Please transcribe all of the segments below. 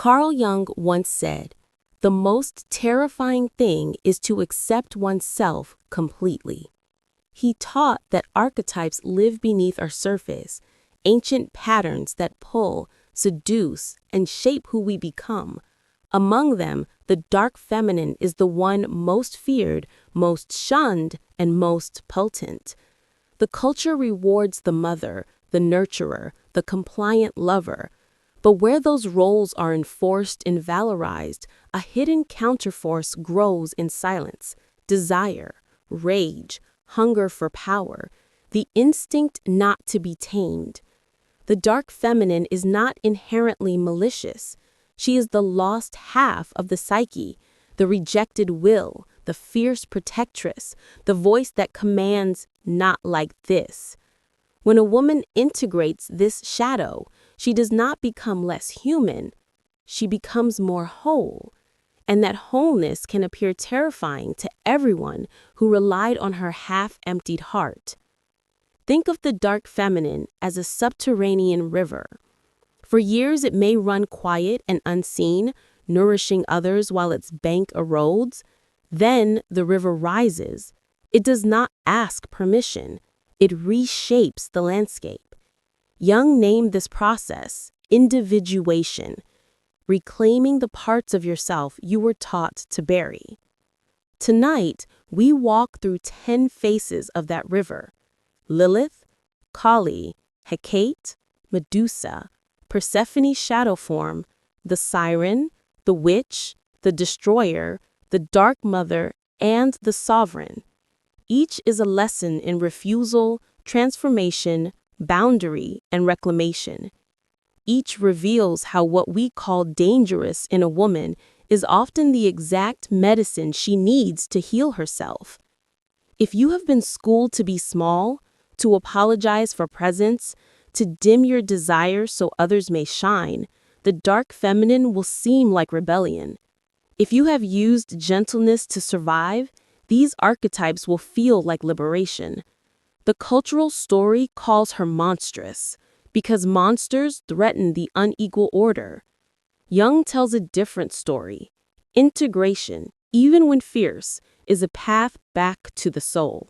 Carl Jung once said, "The most terrifying thing is to accept oneself completely." He taught that archetypes live beneath our surface, ancient patterns that pull, seduce, and shape who we become. Among them, the dark feminine is the one most feared, most shunned, and most potent. The culture rewards the mother, the nurturer, the compliant lover. But where those roles are enforced and valorized, a hidden counterforce grows in silence: desire, rage, hunger for power, the instinct not to be tamed. The dark feminine is not inherently malicious. She is the lost half of the psyche, the rejected will, the fierce protectress, the voice that commands, "Not like this." When a woman integrates this shadow, she does not become less human, she becomes more whole. And that wholeness can appear terrifying to everyone who relied on her half-emptied heart. Think of the dark feminine as a subterranean river. For years it may run quiet and unseen, nourishing others while its bank erodes. Then the river rises. It does not ask permission. It reshapes the landscape. Jung named this process individuation, reclaiming the parts of yourself you were taught to bury. Tonight, we walk through 10 faces of that river: Lilith, Kali, Hecate, Medusa, Persephone's shadow form, the siren, the witch, the destroyer, the dark mother, and the sovereign. Each is a lesson in refusal, transformation, boundary, and reclamation. Each reveals how what we call dangerous in a woman is often the exact medicine she needs to heal herself. If you have been schooled to be small, to apologize for presence, to dim your desire so others may shine, the dark feminine will seem like rebellion. If you have used gentleness to survive, these archetypes will feel like liberation. The cultural story calls her monstrous, because monsters threaten the unequal order. Jung tells a different story. Integration, even when fierce, is a path back to the soul.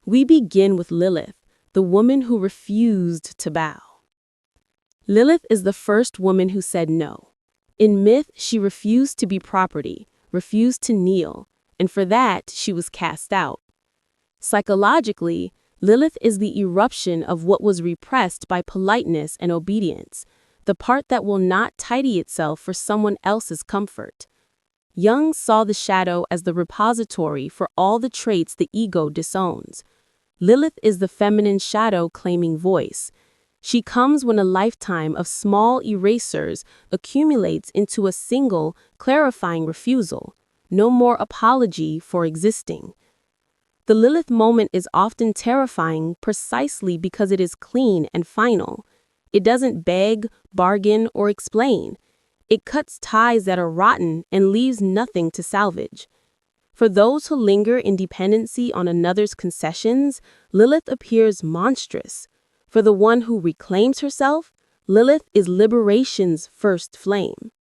We begin with Lilith, the woman who refused to bow. Lilith is the first woman who said no. In myth, she refused to be property, refused to kneel, and for that, she was cast out. Psychologically, Lilith is the eruption of what was repressed by politeness and obedience, the part that will not tidy itself for someone else's comfort. Jung saw the shadow as the repository for all the traits the ego disowns. Lilith is the feminine shadow claiming voice. She comes when a lifetime of small erasers accumulates into a single, clarifying refusal. No more apology for existing. The Lilith moment is often terrifying precisely because it is clean and final. It doesn't beg, bargain, or explain. It cuts ties that are rotten and leaves nothing to salvage. For those who linger in dependency on another's concessions, Lilith appears monstrous. For the one who reclaims herself, Lilith is liberation's first flame.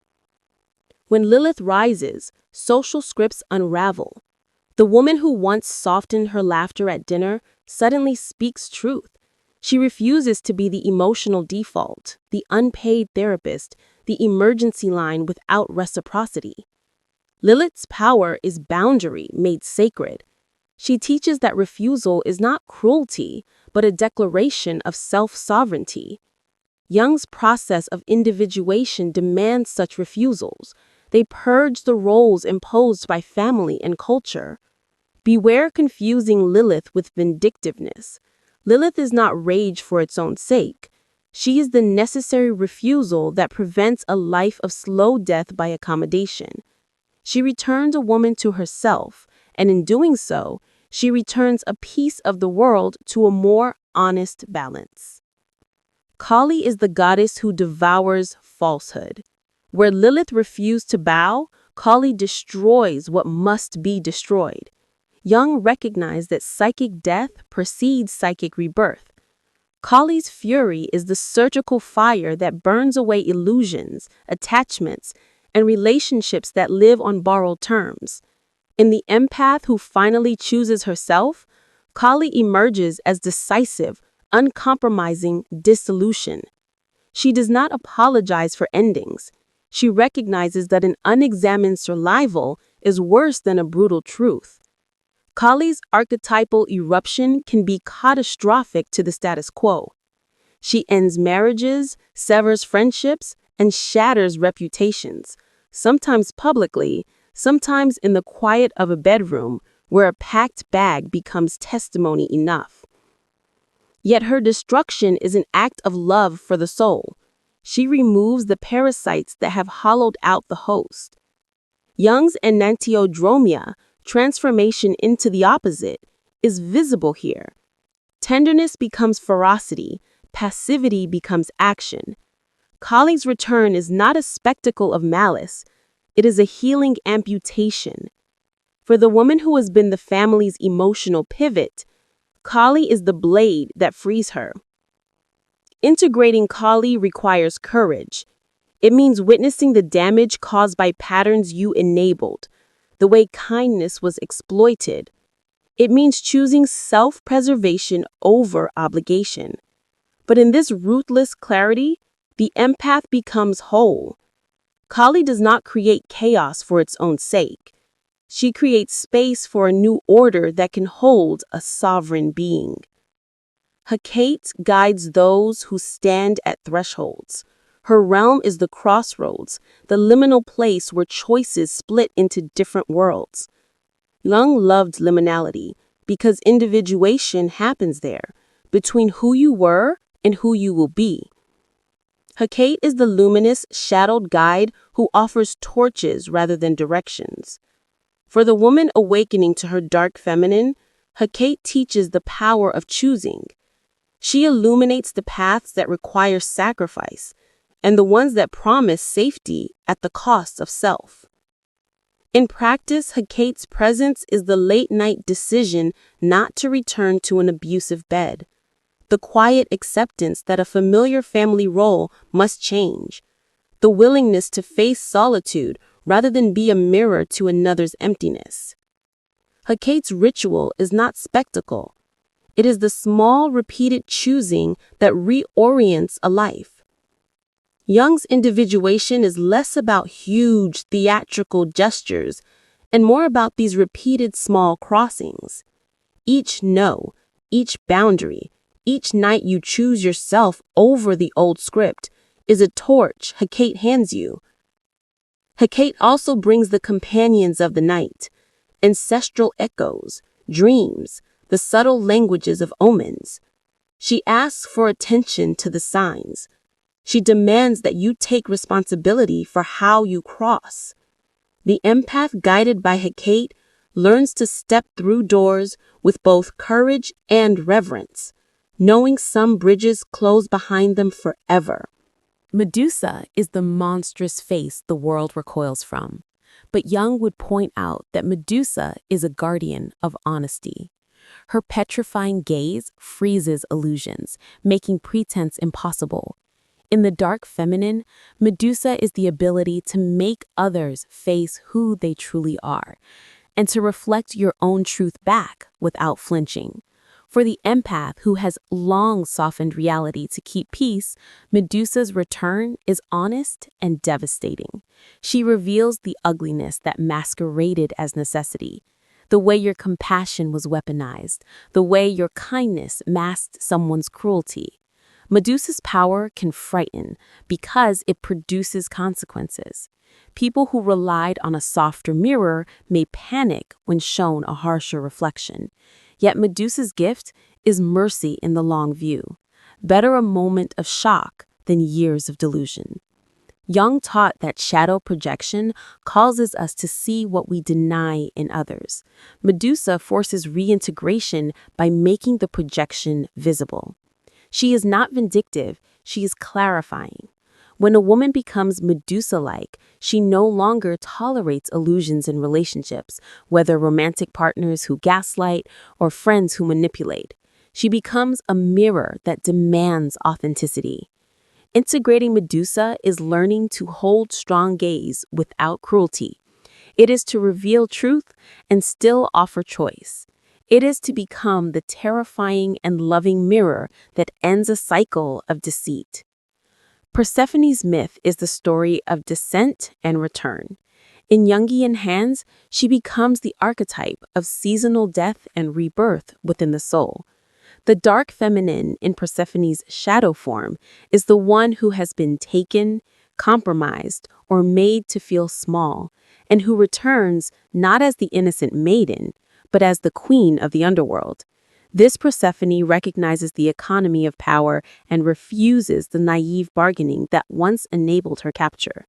When Lilith rises, social scripts unravel. The woman who once softened her laughter at dinner suddenly speaks truth. She refuses to be the emotional default, the unpaid therapist, the emergency line without reciprocity. Lilith's power is boundary made sacred. She teaches that refusal is not cruelty, but a declaration of self-sovereignty. Jung's process of individuation demands such refusals. They purge the roles imposed by family and culture. Beware confusing Lilith with vindictiveness. Lilith is not rage for its own sake. She is the necessary refusal that prevents a life of slow death by accommodation. She returns a woman to herself, and in doing so, she returns a piece of the world to a more honest balance. Kali is the goddess who devours falsehood. Where Lilith refused to bow, Kali destroys what must be destroyed. Jung recognized that psychic death precedes psychic rebirth. Kali's fury is the surgical fire that burns away illusions, attachments, and relationships that live on borrowed terms. In the empath who finally chooses herself, Kali emerges as decisive, uncompromising dissolution. She does not apologize for endings. She recognizes that an unexamined survival is worse than a brutal truth. Kali's archetypal eruption can be catastrophic to the status quo. She ends marriages, severs friendships, and shatters reputations, sometimes publicly, sometimes in the quiet of a bedroom where a packed bag becomes testimony enough. Yet her destruction is an act of love for the soul. She removes the parasites that have hollowed out the host. Jung's enantiodromia, transformation into the opposite, is visible here. Tenderness becomes ferocity, passivity becomes action. Kali's return is not a spectacle of malice, it is a healing amputation. For the woman who has been the family's emotional pivot, Kali is the blade that frees her. Integrating Kali requires courage. It means witnessing the damage caused by patterns you enabled, the way kindness was exploited. It means choosing self-preservation over obligation. But in this ruthless clarity, the empath becomes whole. Kali does not create chaos for its own sake. She creates space for a new order that can hold a sovereign being. Hecate guides those who stand at thresholds. Her realm is the crossroads, the liminal place where choices split into different worlds. Jung loved liminality because individuation happens there, between who you were and who you will be. Hecate is the luminous, shadowed guide who offers torches rather than directions. For the woman awakening to her dark feminine, Hecate teaches the power of choosing. She illuminates the paths that require sacrifice and the ones that promise safety at the cost of self. In practice, Hecate's presence is the late-night decision not to return to an abusive bed, the quiet acceptance that a familiar family role must change, the willingness to face solitude rather than be a mirror to another's emptiness. Hecate's ritual is not spectacle. It is the small, repeated choosing that reorients a life. Jung's individuation is less about huge theatrical gestures and more about these repeated small crossings. Each no, each boundary, each night you choose yourself over the old script is a torch Hecate hands you. Hecate also brings the companions of the night, ancestral echoes, dreams, the subtle languages of omens. She asks for attention to the signs. She demands that you take responsibility for how you cross. The empath guided by Hecate learns to step through doors with both courage and reverence, knowing some bridges close behind them forever. Medusa is the monstrous face the world recoils from, but Jung would point out that Medusa is a guardian of honesty. Her petrifying gaze freezes illusions, making pretense impossible. In the dark feminine, Medusa is the ability to make others face who they truly are, and to reflect your own truth back without flinching. For the empath who has long softened reality to keep peace, Medusa's return is honest and devastating. She reveals the ugliness that masqueraded as necessity, the way your compassion was weaponized, the way your kindness masked someone's cruelty. Medusa's power can frighten because it produces consequences. People who relied on a softer mirror may panic when shown a harsher reflection. Yet Medusa's gift is mercy in the long view. Better a moment of shock than years of delusion. Jung taught that shadow projection causes us to see what we deny in others. Medusa forces reintegration by making the projection visible. She is not vindictive, she is clarifying. When a woman becomes Medusa-like, she no longer tolerates illusions in relationships, whether romantic partners who gaslight or friends who manipulate. She becomes a mirror that demands authenticity. Integrating Medusa is learning to hold strong gaze without cruelty. It is to reveal truth and still offer choice. It is to become the terrifying and loving mirror that ends a cycle of deceit. Persephone's myth is the story of descent and return. In Jungian hands, she becomes the archetype of seasonal death and rebirth within the soul. The dark feminine in Persephone's shadow form is the one who has been taken, compromised, or made to feel small, and who returns not as the innocent maiden, but as the queen of the underworld. This Persephone recognizes the economy of power and refuses the naive bargaining that once enabled her capture.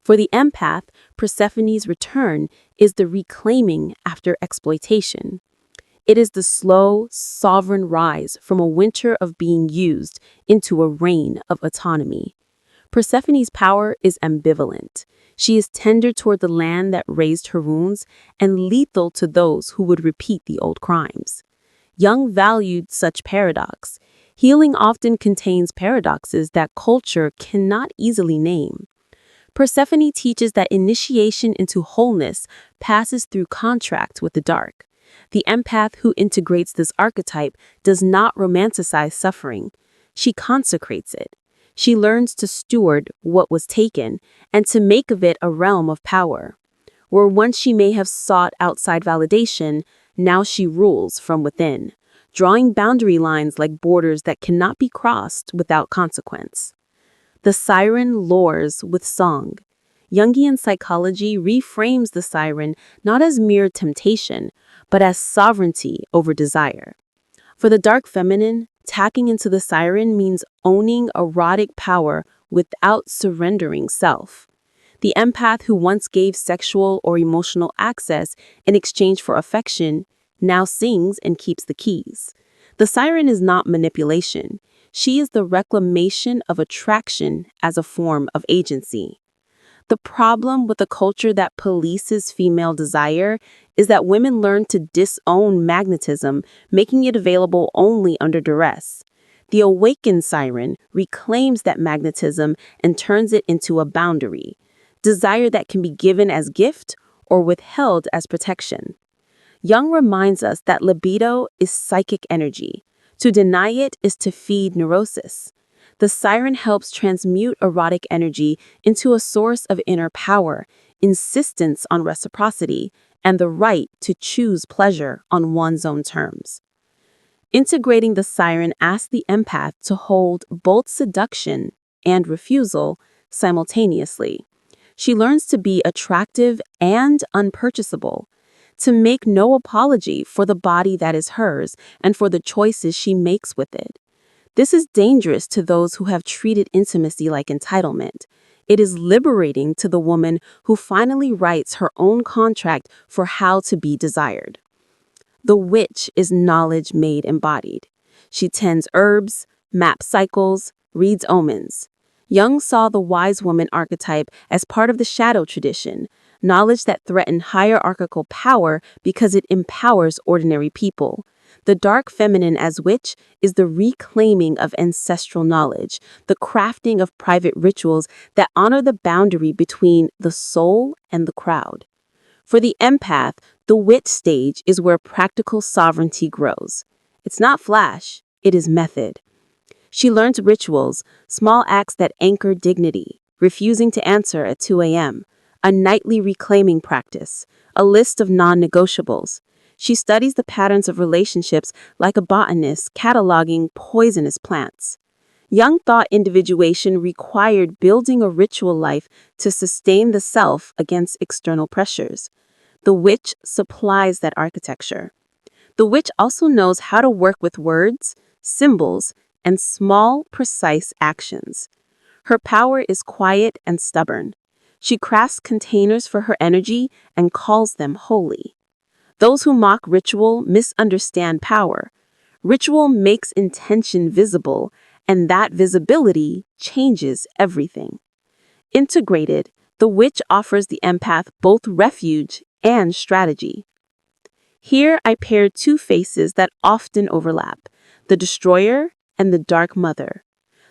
For the empath, Persephone's return is the reclaiming after exploitation. It is the slow, sovereign rise from a winter of being used into a reign of autonomy. Persephone's power is ambivalent. She is tender toward the land that raised her wounds and lethal to those who would repeat the old crimes. Jung valued such paradox. Healing often contains paradoxes that culture cannot easily name. Persephone teaches that initiation into wholeness passes through contract with the dark. The empath who integrates this archetype does not romanticize suffering. She consecrates it. She learns to steward what was taken and to make of it a realm of power. Where once she may have sought outside validation, now she rules from within, drawing boundary lines like borders that cannot be crossed without consequence. The siren lures with song. Jungian psychology reframes the siren not as mere temptation, but as sovereignty over desire. For the dark feminine, tacking into the siren means owning erotic power without surrendering self. The empath who once gave sexual or emotional access in exchange for affection now sings and keeps the keys. The siren is not manipulation. She is the reclamation of attraction as a form of agency. The problem with a culture that polices female desire is that women learn to disown magnetism, making it available only under duress. The awakened siren reclaims that magnetism and turns it into a boundary, desire that can be given as gift or withheld as protection. Jung reminds us that libido is psychic energy. To deny it is to feed neurosis. The siren helps transmute erotic energy into a source of inner power, insistence on reciprocity, and the right to choose pleasure on one's own terms. Integrating the siren asks the empath to hold both seduction and refusal simultaneously. She learns to be attractive and unpurchasable, to make no apology for the body that is hers and for the choices she makes with it. This is dangerous to those who have treated intimacy like entitlement. It is liberating to the woman who finally writes her own contract for how to be desired. The witch is knowledge made embodied. She tends herbs, maps cycles, reads omens. Jung saw the wise woman archetype as part of the shadow tradition, knowledge that threatened hierarchical power because it empowers ordinary people. The dark feminine as witch is the reclaiming of ancestral knowledge, the crafting of private rituals that honor the boundary between the soul and the crowd. For the empath, the wit stage is where practical sovereignty grows. It's not flash, it is method. She learns rituals, small acts that anchor dignity, refusing to answer at 2 a.m., a nightly reclaiming practice, a list of non-negotiables. She studies the patterns of relationships like a botanist cataloging poisonous plants. Jung thought individuation required building a ritual life to sustain the self against external pressures. The witch supplies that architecture. The witch also knows how to work with words, symbols, and small, precise actions. Her power is quiet and stubborn. She crafts containers for her energy and calls them holy. Those who mock ritual misunderstand power. Ritual makes intention visible, and that visibility changes everything. Integrated, the witch offers the empath both refuge and strategy. Here I paired two faces that often overlap, the destroyer and the dark mother.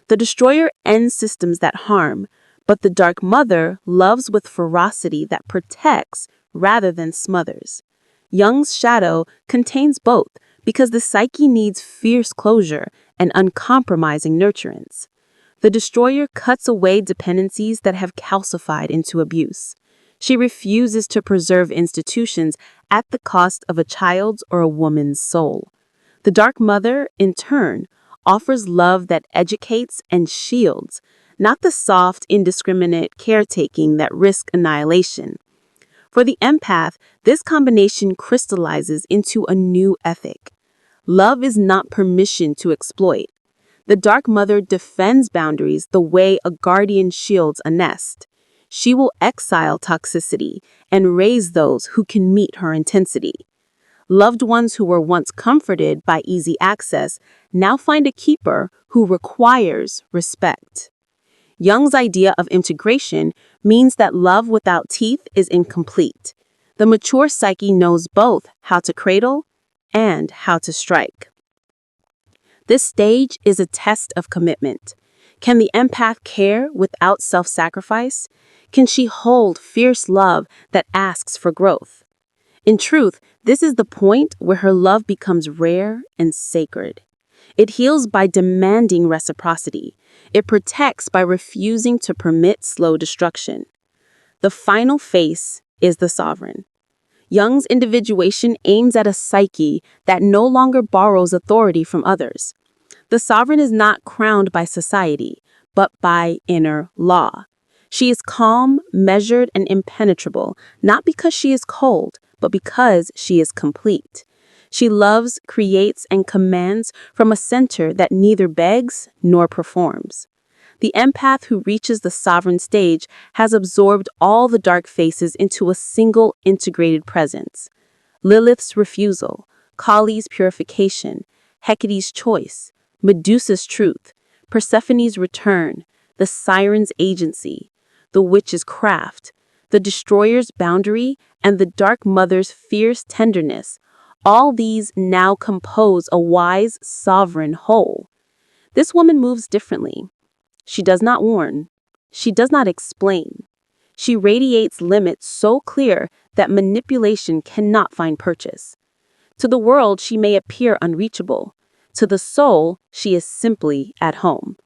The destroyer ends systems that harm, but the dark mother loves with ferocity that protects rather than smothers. Jung's shadow contains both because the psyche needs fierce closure and uncompromising nurturance. The destroyer cuts away dependencies that have calcified into abuse. She refuses to preserve institutions at the cost of a child's or a woman's soul. The dark mother, in turn, offers love that educates and shields, not the soft, indiscriminate caretaking that risks annihilation. For the empath, this combination crystallizes into a new ethic. Love is not permission to exploit. The dark mother defends boundaries the way a guardian shields a nest. She will exile toxicity and raise those who can meet her intensity. Loved ones who were once comforted by easy access now find a keeper who requires respect. Jung's idea of integration means that love without teeth is incomplete. The mature psyche knows both how to cradle and how to strike. This stage is a test of commitment. Can the empath care without self-sacrifice? Can she hold fierce love that asks for growth? In truth, this is the point where her love becomes rare and sacred. It heals by demanding reciprocity. It protects by refusing to permit slow destruction. The final face is the sovereign. Jung's individuation aims at a psyche that no longer borrows authority from others. The sovereign is not crowned by society, but by inner law. She is calm, measured, and impenetrable, not because she is cold, but because she is complete. She loves, creates, and commands from a center that neither begs nor performs. The empath who reaches the sovereign stage has absorbed all the dark faces into a single integrated presence. Lilith's refusal, Kali's purification, Hecate's choice, Medusa's truth, Persephone's return, the siren's agency, the witch's craft, the destroyer's boundary, and the dark mother's fierce tenderness. All these now compose a wise, sovereign whole. This woman moves differently. She does not warn. She does not explain. She radiates limits so clear that manipulation cannot find purchase. To the world, she may appear unreachable. To the soul, she is simply at home.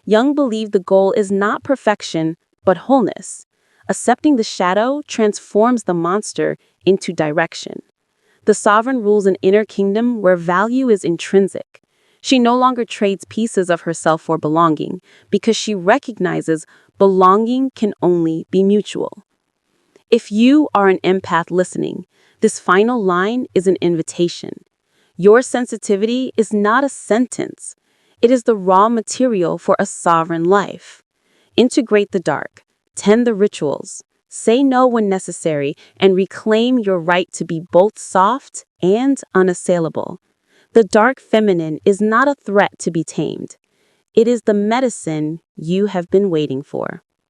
Jung believed the goal is not perfection, but wholeness. Accepting the shadow transforms the monster into direction. The sovereign rules an inner kingdom where value is intrinsic. She no longer trades pieces of herself for belonging because she recognizes belonging can only be mutual. If you are an empath listening, this final line is an invitation. Your sensitivity is not a sentence. It is the raw material for a sovereign life. Integrate the dark, tend the rituals, say no when necessary, and reclaim your right to be both soft and unassailable. The dark feminine is not a threat to be tamed. It is the medicine you have been waiting for.